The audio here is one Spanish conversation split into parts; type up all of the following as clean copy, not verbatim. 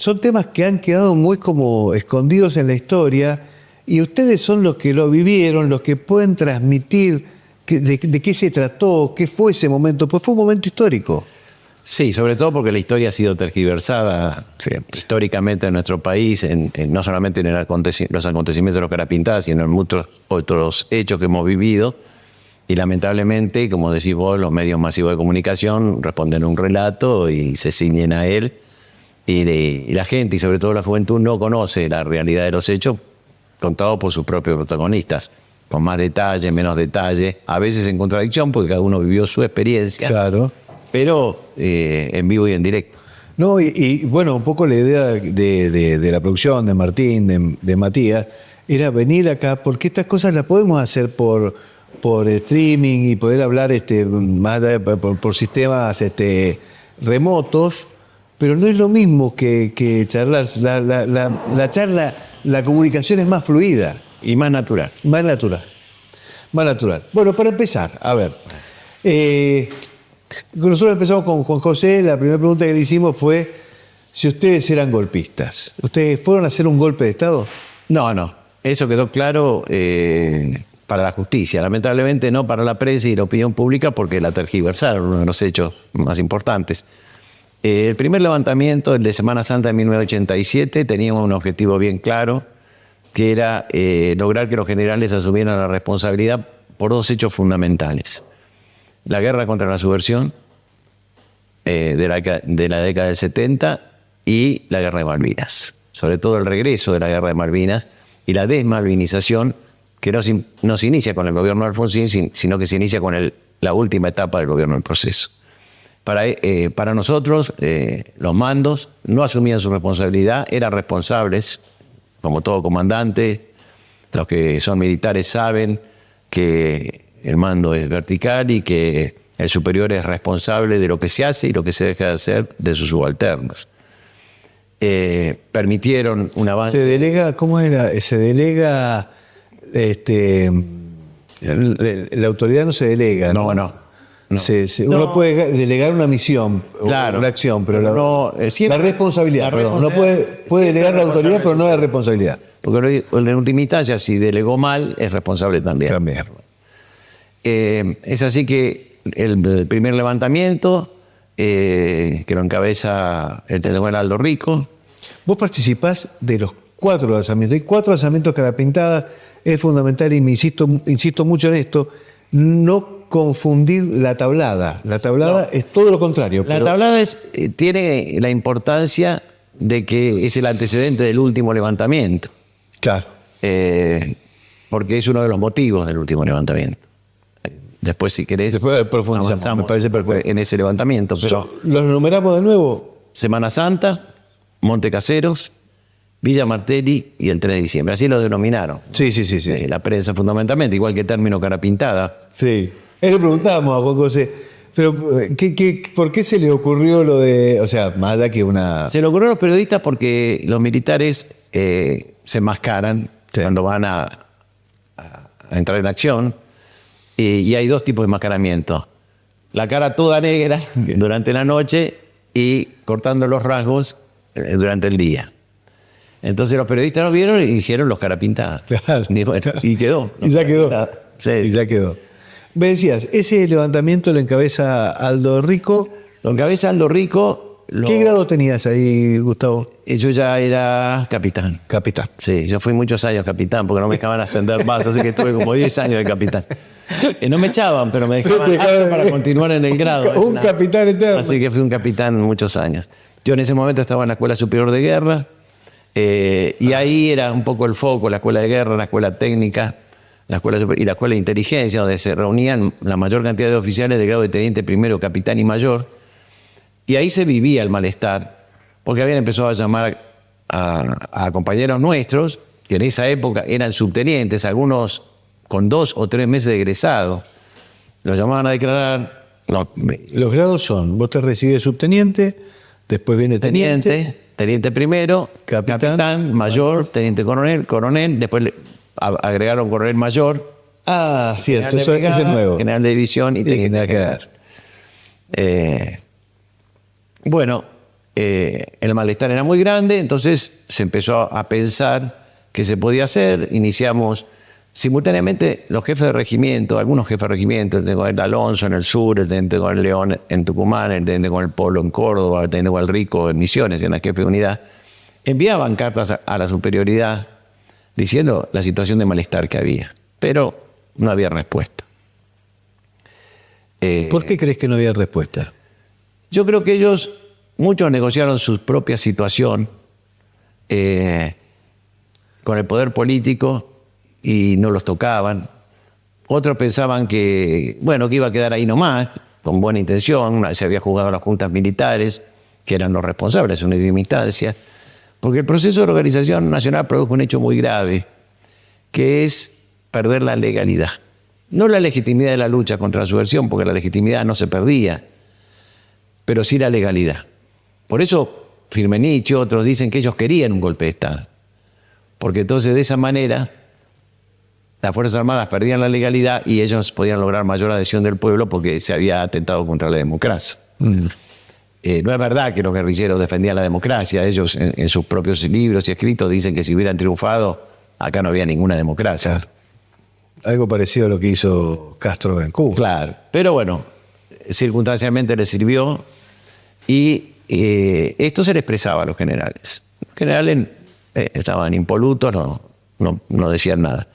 son temas que han quedado muy como escondidos en la historia y ustedes son los que lo vivieron, los que pueden transmitir de qué se trató, qué fue ese momento, pues fue un momento histórico. Sí, sobre todo porque la historia ha sido tergiversada históricamente en nuestro país, no solamente en los acontecimientos de los Carapintadas, sino en muchos otros hechos que hemos vivido. Y lamentablemente, como decís vos, los medios masivos de comunicación responden a un relato y se ciñen a él. Y la gente, y sobre todo la juventud, no conoce la realidad de los hechos contados por sus propios protagonistas, con más detalle, menos detalle, a veces en contradicción, porque cada uno vivió su experiencia. Claro. Pero en vivo y en directo. No, y bueno, un poco la idea de la producción, de Martín, de Matías, era venir acá, porque estas cosas las podemos hacer por streaming y poder hablar más por sistemas remotos, pero no es lo mismo que charlar. La charla, la comunicación es más fluida. Y más natural. Más natural. Más natural. Bueno, para empezar, a ver. Nosotros empezamos con Juan José. La primera pregunta que le hicimos fue si ustedes eran golpistas. ¿Ustedes fueron a hacer un golpe de Estado? No. Eso quedó claro para la justicia. Lamentablemente no para la prensa y la opinión pública, porque la tergiversaron, uno de los hechos más importantes. El primer levantamiento, el de Semana Santa de 1987, tenía un objetivo bien claro, que era lograr que los generales asumieran la responsabilidad por dos hechos fundamentales. La guerra contra la subversión de la década del 70 y la guerra de Malvinas. Sobre todo el regreso de la guerra de Malvinas y la desmalvinización, que no se inicia con el gobierno de Alfonsín, sino que se inicia con la última etapa del gobierno del proceso. Para nosotros, los mandos no asumían su responsabilidad, eran responsables, como todo comandante. Los que son militares saben que el mando es vertical y que el superior es responsable de lo que se hace y lo que se deja de hacer de sus subalternos. Permitieron un avance. ¿Se delega, cómo era? Se delega, la autoridad no se delega, ¿no? Uno puede delegar una misión, claro, una acción, pero la responsabilidad, perdón. No puede delegar la autoridad, pero no la responsabilidad. Porque en última instancia, si delegó mal, es responsable también. Es así que el primer levantamiento, que lo encabeza el general Aldo Rico. Vos participás de los 4 alzamientos. Hay 4 alzamientos Carapintadas. Es fundamental, y me insisto mucho en esto, no confundir la tablada. La tablada es todo lo contrario. La tablada tiene la importancia de que es el antecedente del último levantamiento. Claro. Porque es uno de los motivos del último levantamiento. Después, si querés, después profundizamos, me parece perfecto, en ese levantamiento. Pero ¿los numeramos de nuevo? Semana Santa, Monte Caseros, Villa Martelli y el 3 de diciembre. Así lo denominaron. Sí. La prensa fundamentalmente, igual que término Carapintada. Sí. Le preguntábamos a Juan José, pero ¿por qué se le ocurrió lo de...? O sea, más allá que una... Se le ocurrió a los periodistas porque los militares se enmascaran cuando van a entrar en acción. Y hay 2 tipos de enmascaramiento. La cara toda negra durante la noche y cortando los rasgos durante el día. Entonces los periodistas lo vieron y dijeron los Carapintadas. Claro. Y quedó. Y ya quedó. Sí. Y ya quedó. Me decías, ese levantamiento lo encabeza Aldo Rico. Lo encabeza Aldo Rico. ¿Qué grado tenías ahí, Gustavo? Yo ya era capitán. Capitán. Sí, yo fui muchos años capitán porque no me dejaban ascender más, así que estuve como 10 años de capitán. No me echaban, pero me dejaban para continuar en el grado. Un capitán eterno. Así que fui un capitán muchos años. Yo en ese momento estaba en la Escuela Superior de Guerra, y ahí era un poco el foco, la Escuela de Guerra, la Escuela Técnica, la Escuela y la Escuela de Inteligencia, donde se reunían la mayor cantidad de oficiales de grado de teniente primero, capitán y mayor. Y ahí se vivía el malestar, porque habían empezado a llamar a compañeros nuestros, que en esa época eran subtenientes, algunos con 2 o 3 meses de egresado. Los llamaban a declarar. Los grados son, vos te recibís de subteniente, después viene teniente primero, capitán, mayor, teniente coronel, después agregaron coronel mayor. Ah, cierto, eso es nuevo. General de división y teniente general. Bueno, el malestar era muy grande, entonces se empezó a pensar qué se podía hacer. Iniciamos simultáneamente los jefes de regimiento, algunos jefes de regimiento, el teniente Alonso en el sur, el teniente con el León en Tucumán, el teniente con el Polo en Córdoba, el teniente con el Rico en Misiones, en la jefe de unidad, enviaban cartas a la superioridad diciendo la situación de malestar que había, pero no había respuesta. ¿Por qué crees que no había respuesta? Yo creo que muchos negociaron su propia situación con el poder político y no los tocaban. Otros pensaban que iba a quedar ahí nomás, con buena intención. Se había jugado a las juntas militares, que eran los responsables de una última instancia, porque el proceso de organización nacional produjo un hecho muy grave, que es perder la legalidad. No la legitimidad de la lucha contra la subversión, porque la legitimidad no se perdía, pero sí la legalidad. Por eso Firmenich y otros dicen que ellos querían un golpe de Estado, porque entonces de esa manera las Fuerzas Armadas perdían la legalidad y ellos podían lograr mayor adhesión del pueblo porque se había atentado contra la democracia. No es verdad que los guerrilleros defendían la democracia. Ellos en sus propios libros y escritos dicen que si hubieran triunfado, acá no había ninguna democracia. Claro. Algo parecido a lo que hizo Castro en Cuba. Claro, pero bueno, circunstancialmente les sirvió y esto se le expresaba a los generales. Los generales estaban impolutos, no decían nada.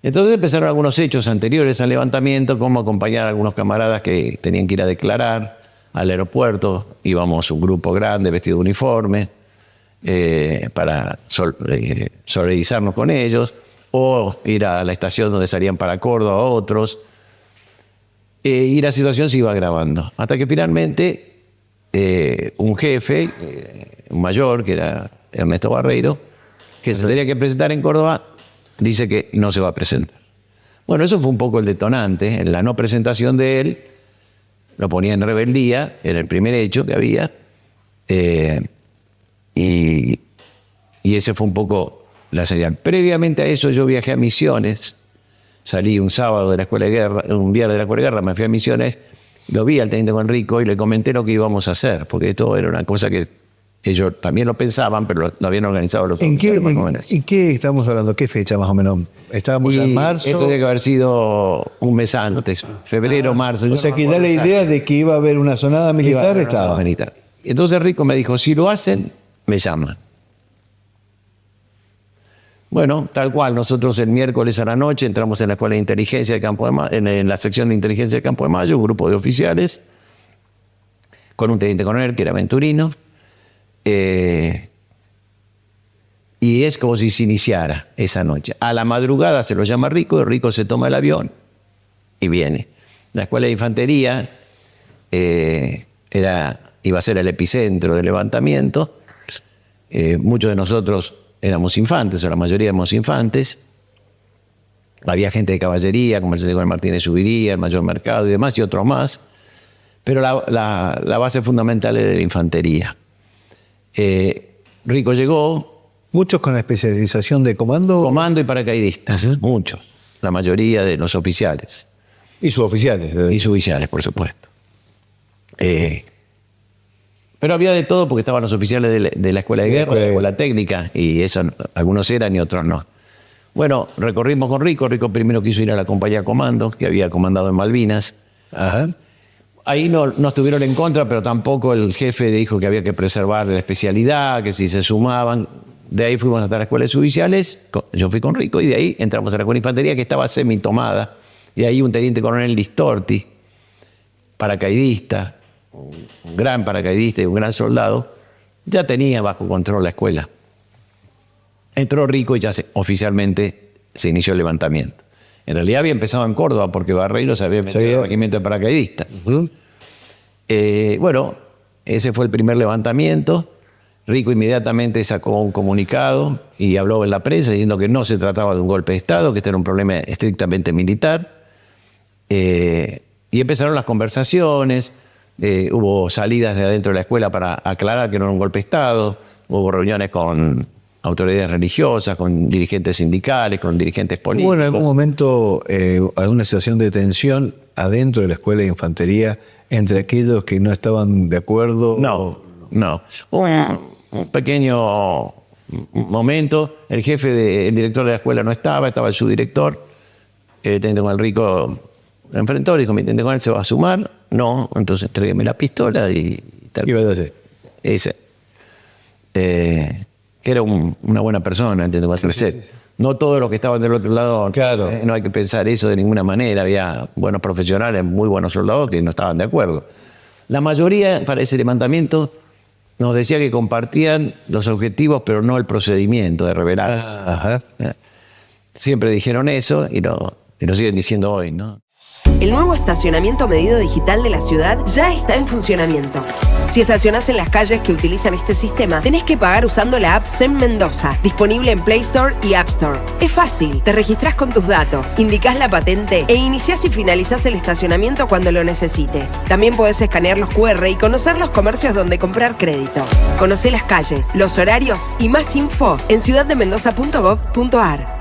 Entonces empezaron algunos hechos anteriores al levantamiento, como acompañar a algunos camaradas que tenían que ir a declarar al aeropuerto. Íbamos un grupo grande vestido de uniforme para solidarizarnos con ellos, o ir a la estación donde salían para Córdoba otros. Y la situación se iba agravando, hasta que finalmente un jefe, un mayor, que era Ernesto Barreiro, que se tenía que presentar en Córdoba, dice que no se va a presentar. Bueno, eso fue un poco el detonante. En la no presentación de él, lo ponía en rebeldía, era el primer hecho que había, y ese fue un poco la señal. Previamente a eso yo viajé a Misiones, salí un sábado de la Escuela de Guerra, un viernes de la Escuela de Guerra, me fui a Misiones, lo vi al teniente Conrico y le comenté lo que íbamos a hacer, porque esto era una cosa que ellos también lo pensaban, pero lo habían organizado los oficiales más jóvenes. ¿En qué estamos hablando? ¿Qué fecha más o menos? ¿Estábamos en marzo? Esto tiene que haber sido un mes antes, febrero, marzo. O sea, que da la idea de que iba a haber una sonada militar, estaba. Entonces Rico me dijo, si lo hacen, me llaman. Bueno, tal cual, nosotros el miércoles a la noche entramos en la Escuela de Inteligencia de Campo de Mayo, en la sección de Inteligencia de Campo de Mayo, un grupo de oficiales, con un teniente coronel que era Venturino, y es como si se iniciara esa noche. A la madrugada se lo llama Rico, y Rico se toma el avión y viene. La Escuela de Infantería iba a ser el epicentro del levantamiento. Muchos de nosotros éramos infantes, o la mayoría éramos infantes. Había gente de caballería, como el señor Martínez Subiría, el mayor Mercado y demás, y otros más. Pero la base fundamental era la infantería. Rico llegó. ¿Muchos con la especialización de comando? Comando y paracaidistas, muchos. La mayoría de los oficiales. Y suboficiales. Y suboficiales, por supuesto. Pero había de todo, porque estaban los oficiales de la Escuela de Guerra, la Escuela Técnica, y eso algunos eran y otros no. Bueno, recorrimos con Rico. Rico primero quiso ir a la compañía comando, que había comandado en Malvinas. Ajá. Ahí no estuvieron en contra, pero tampoco el jefe dijo que había que preservar la especialidad, que si se sumaban. De ahí fuimos hasta la Escuela de Suboficiales, yo fui con Rico, y de ahí entramos a la Escuela de Infantería, que estaba semi-tomada. Y ahí un teniente coronel Listorti, paracaidista, un gran paracaidista y un gran soldado, ya tenía bajo control la escuela. Entró Rico y ya oficialmente se inició el levantamiento. En realidad había empezado en Córdoba, porque Barreiro se había metido en el regimiento de paracaidistas. Bueno, ese fue el primer levantamiento. Rico inmediatamente sacó un comunicado y habló en la prensa diciendo que no se trataba de un golpe de Estado, que este era un problema estrictamente militar. Y empezaron las conversaciones. Hubo salidas de adentro de la escuela para aclarar que no era un golpe de Estado. Hubo reuniones con autoridades religiosas, con dirigentes sindicales, con dirigentes políticos. ¿Hubo en algún momento alguna situación de tensión adentro de la Escuela de Infantería entre aquellos que no estaban de acuerdo? No, No. Un pequeño momento, el director de la escuela no estaba el subdirector, el teniente coronel Rico enfrentó, dijo, mi teniente coronel se va a sumar, no, entonces tráigame la pistola y tal. ¿Qué iba a hacer? Ese. Que era una buena persona, entiendo, sí. No todos los que estaban del otro lado, claro. No hay que pensar eso de ninguna manera, había buenos profesionales, muy buenos soldados que no estaban de acuerdo. La mayoría, para ese levantamiento, nos decía que compartían los objetivos, pero no el procedimiento de rebelarse. Ajá. Siempre dijeron eso y lo siguen diciendo hoy, ¿no? El nuevo estacionamiento medido digital de la ciudad ya está en funcionamiento. Si estacionás en las calles que utilizan este sistema, tenés que pagar usando la app SEM Mendoza, disponible en Play Store y App Store. Es fácil, te registrás con tus datos, indicás la patente e iniciás y finalizás el estacionamiento cuando lo necesites. También podés escanear los QR y conocer los comercios donde comprar crédito. Conocé las calles, los horarios y más info en ciudaddemendoza.gov.ar.